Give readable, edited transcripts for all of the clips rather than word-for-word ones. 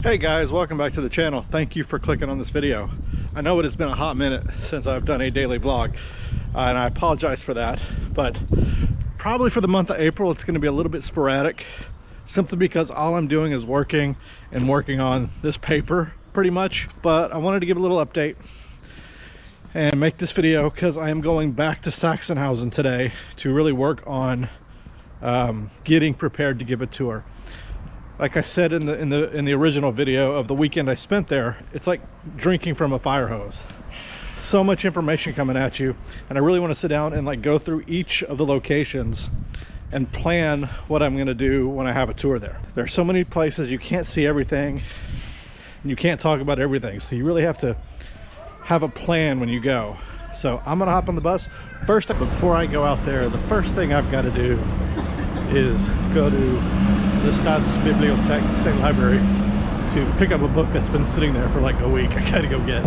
Hey guys, welcome back to the channel. Thank you for clicking on this video. I know it has been a hot minute since I've done a daily vlog, and I apologize for that, but probably for the month of April it's going to be a little bit sporadic, simply because all I'm doing is working on this paper pretty much. But I wanted to give a little update and make this video because I am going back to Sachsenhausen today to really work on getting prepared to give a tour. Like I said in the original video of the weekend I spent there, it's like drinking from a fire hose. So much information coming at you, and I really want to sit down and like go through each of the locations and plan what I'm going to do when I have a tour there. There's so many places, you can't see everything and you can't talk about everything, so you really have to have a plan when you go. So I'm gonna hop on the bus first. Before I go out there, the first thing I've got to do is go to the Staatsbibliothek, State Library, to pick up a book that's been sitting there for like a week. I gotta go get.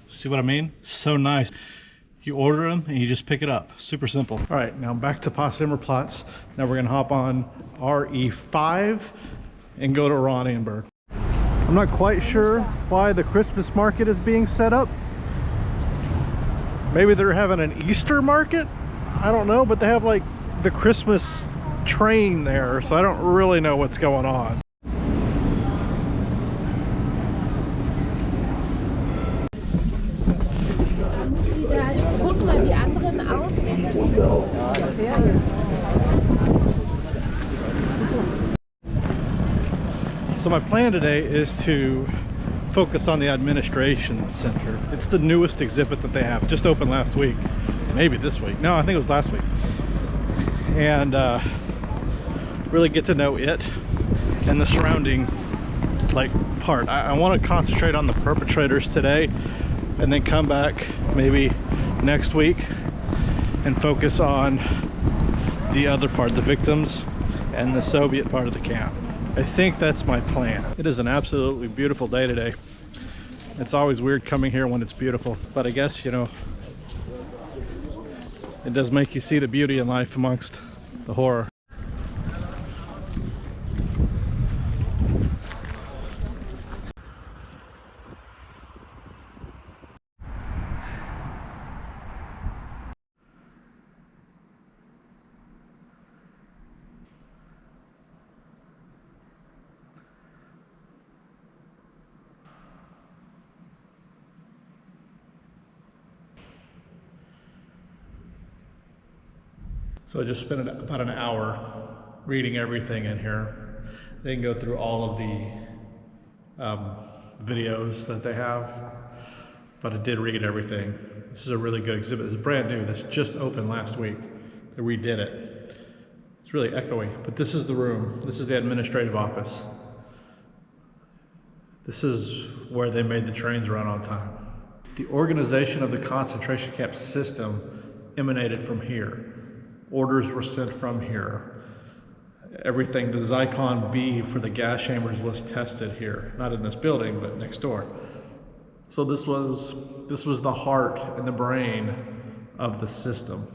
See what I mean? So nice. You order them and you just pick it up. Super simple. All right, now back to Potsdamer. Now we're gonna hop on RE5 and go to Oranienburg. I'm not quite sure why the Christmas market is being set up. Maybe they're having an Easter market? I don't know, but they have like the Christmas train there, so I don't really know what's going on. So my plan today is to focus on the administration center. It's the newest exhibit that they have, just opened last week, maybe this week. No, I think it was last week. And really get to know it and the surrounding like part. I want to concentrate on the perpetrators today and then come back maybe next week and focus on the other part, the victims and the Soviet part of the camp. I think that's my plan. It is an absolutely beautiful day today. It's always weird coming here when it's beautiful, but I guess, you know, it does make you see the beauty in life amongst the horror. So I just spent about an hour reading everything in here. They can go through all of the videos that they have, but I did read everything. This is a really good exhibit. It's brand new. This just opened last week. They redid it. It's really echoey, but this is the room. This is the administrative office. This is where they made the trains run on time. The organization of the concentration camp system emanated from here. Orders were sent from here. everything, the Zyklon B for the gas chambers was tested here, not in this building, but next door. So this was the heart and the brain of the system.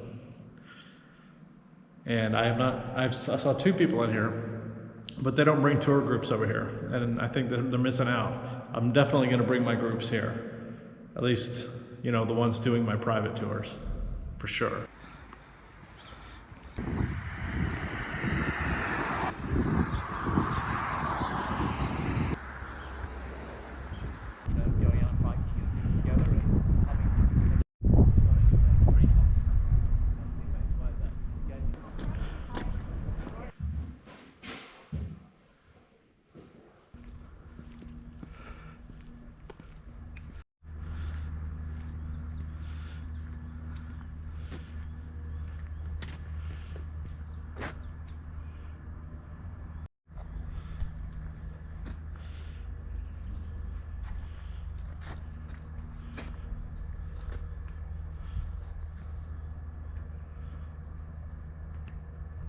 And I saw 2 people in here, but they don't bring tour groups over here, and I think that they're missing out. I'm definitely going to bring my groups here, at least, you know, the ones doing my private tours, for sure.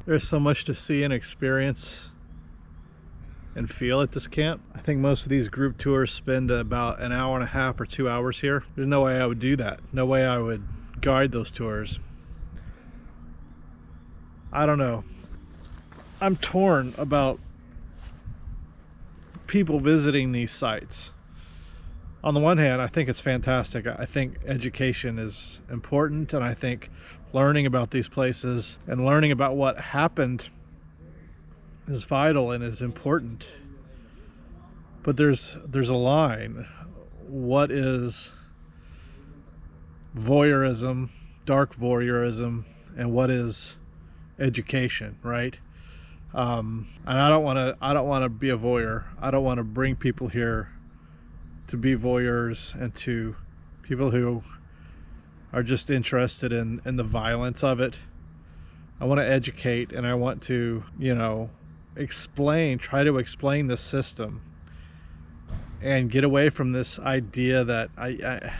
There's so much to see and experience and feel at this camp. I think most of these group tours spend about an hour and a half or 2 hours here. There's no way I would do that. No way I would guide those tours. I don't know. I'm torn about people visiting these sites. On the one hand, I think it's fantastic. I think education is important, and I think learning about these places and learning about what happened is vital and is important. But there's a line. What is voyeurism, dark voyeurism, and what is education, right? And I don't want to be a voyeur. I don't want to bring people here to be voyeurs and to people who are just interested in the violence of it. I want to educate, and I want to, you know, try to explain the system and get away from this idea that I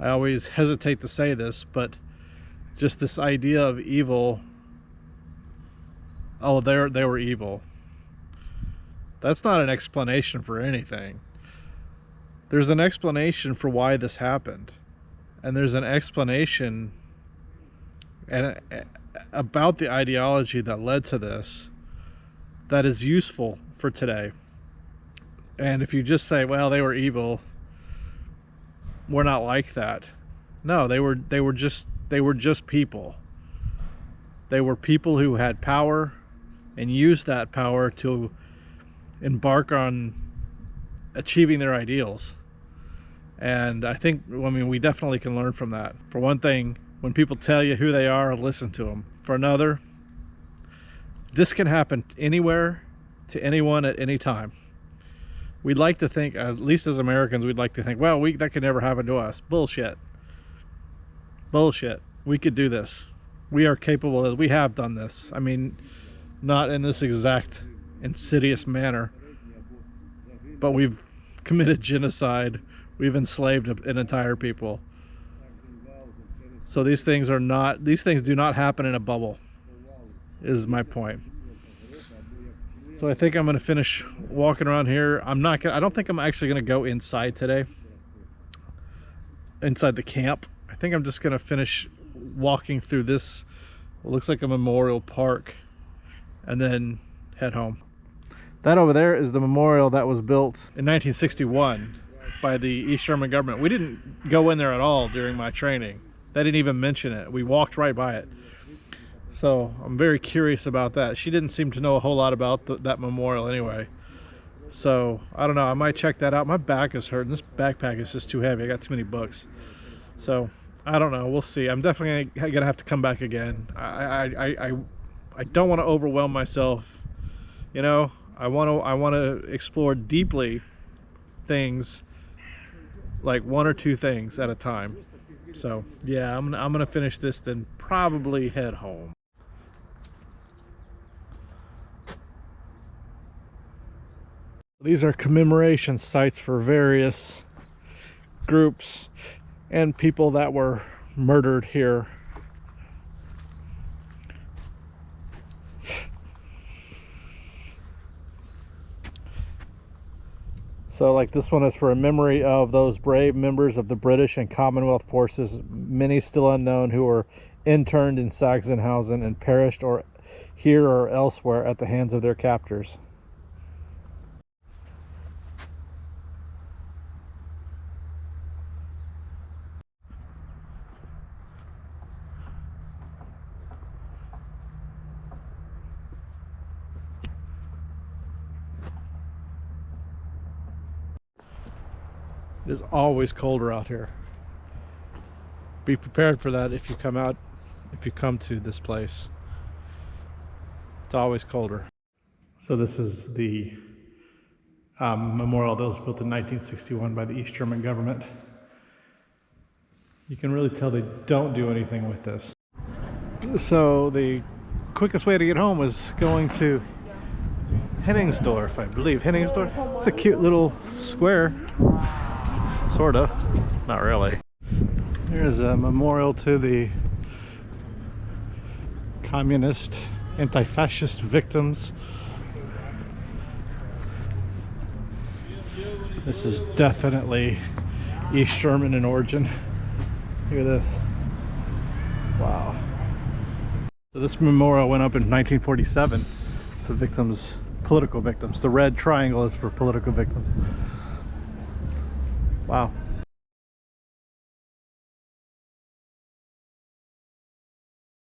always hesitate to say this, but just this idea of evil. Oh, they were evil. That's not an explanation for anything. There's an explanation for why this happened, and there's an explanation about the ideology that led to this that is useful for today. And if you just say, well, they were evil, we're not like that. No, they were just people. They were people who had power and used that power to embark on achieving their ideals. And I think, I mean, we definitely can learn from that. For one thing, when people tell you who they are, listen to them. For another, this can happen anywhere to anyone at any time. We'd like to think, at least as Americans, we'd like to think, well, that could never happen to us. Bullshit. Bullshit. We could do this. We are capable of, we have done this. I mean, not in this exact insidious manner, but we've committed genocide. We've enslaved an entire people. So these things do not happen in a bubble, is my point. So I think I'm going to finish walking around here. I don't think I'm actually going to go inside today, inside the camp. I think I'm just going to finish walking through this, what looks like a memorial park, and then head home. That over there is the memorial that was built in 1961 by the East German government. We didn't go in there at all during my training. They didn't even mention it. We walked right by it. So I'm very curious about that. She didn't seem to know a whole lot about that memorial anyway. So I don't know, I might check that out. My back is hurting. This backpack is just too heavy. I got too many books. So I don't know, we'll see. I'm definitely gonna have to come back again. I don't want to overwhelm myself. You know, I want to explore deeply things, like 1 or 2 things at a time. So yeah, I'm gonna finish this, then probably head home. These are commemoration sites for various groups and people that were murdered here. So like this one is for a memory of those brave members of the British and Commonwealth forces, many still unknown, who were interned in Sachsenhausen and perished or here or elsewhere at the hands of their captors. It is always colder out here. Be prepared for that if you come to this place. It's always colder. So this is the memorial that was built in 1961 by the East German government. You can really tell they don't do anything with this. So the quickest way to get home was going to Henningsdorf, I believe. Henningsdorf. It's a cute little square. Sorta. Not really. Here's a memorial to the communist, anti-fascist victims. This is definitely East German in origin. Look at this. Wow. So this memorial went up in 1947. So victims, political victims. The red triangle is for political victims. Wow.